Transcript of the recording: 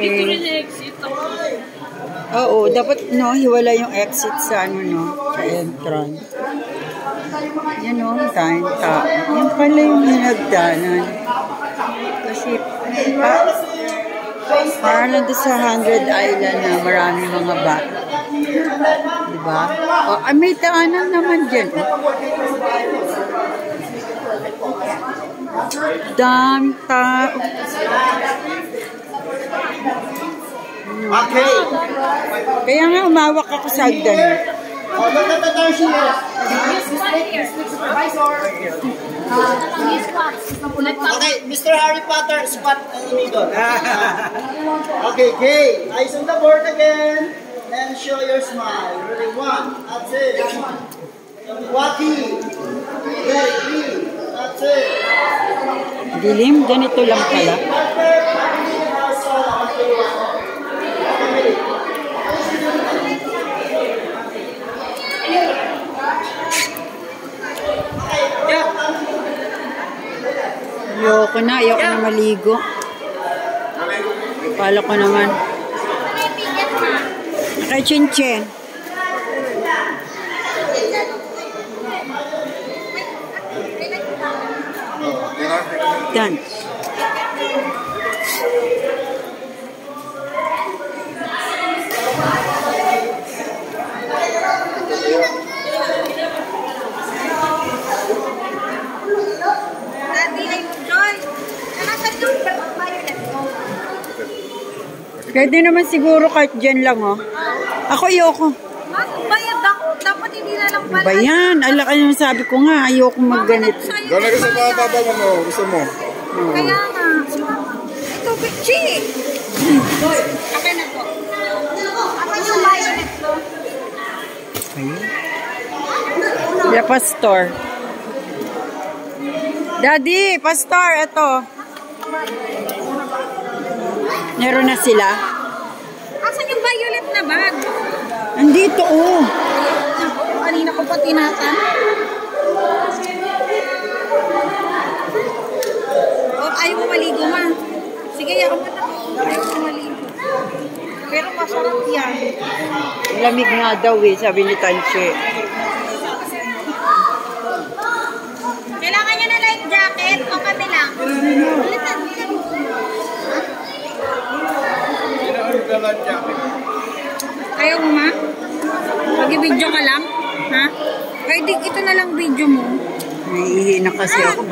Dito rin yung exit. Oo, dapat no, hiwala yung exit sa ano no, sa entrance. Yan o, kain ka. Yan pala yung hinagdanan. Kasi, parang nandun sa 100 Island na marami mga bata. Diba? O, may daanan naman dyan. Daming tao. Okay. Kaya nga umawak ako sa hagdan. Okay, Mr. Harry Potter, squat ang inigon. Okay, Kay, eyes on the board again. And show your smile. Ready, one. That's it. Waki. Ready, three. That's it. Dilim, ganito lang pala. Ayoko na maligo. Kala ko naman. Kay Chin-Chin. Done. Pwede naman siguro kahit dyan lang, oh. Ako, ayoko. Bayad ako. Dapat hindi na lang pala. Ba yan? Ala ka yung sabi ko nga, ayoko magganit. Gano'n ka sa baba mo, gusto mo? Kaya nga. Ito, Bichi! Akin na to. Akin yung violet to. Ayun. Yeah, pastor. Daddy, pastor, ito. Meron na sila. Asan yung violet na bag? Andito, oh. Kanina ko pa tinatan. Oh, ayaw mo maligo, ma. Sige, ayaw mo na. Ayaw mo maligo. Pero masarap yan. Lamig nga daw eh, sabi ni Tanche. Kailangan niya na life jacket o kami lang? Ayaw mo, ma? Mag-video ka lang? Ha? Pwede ito na lang video mo. Naiihi na kasi ako.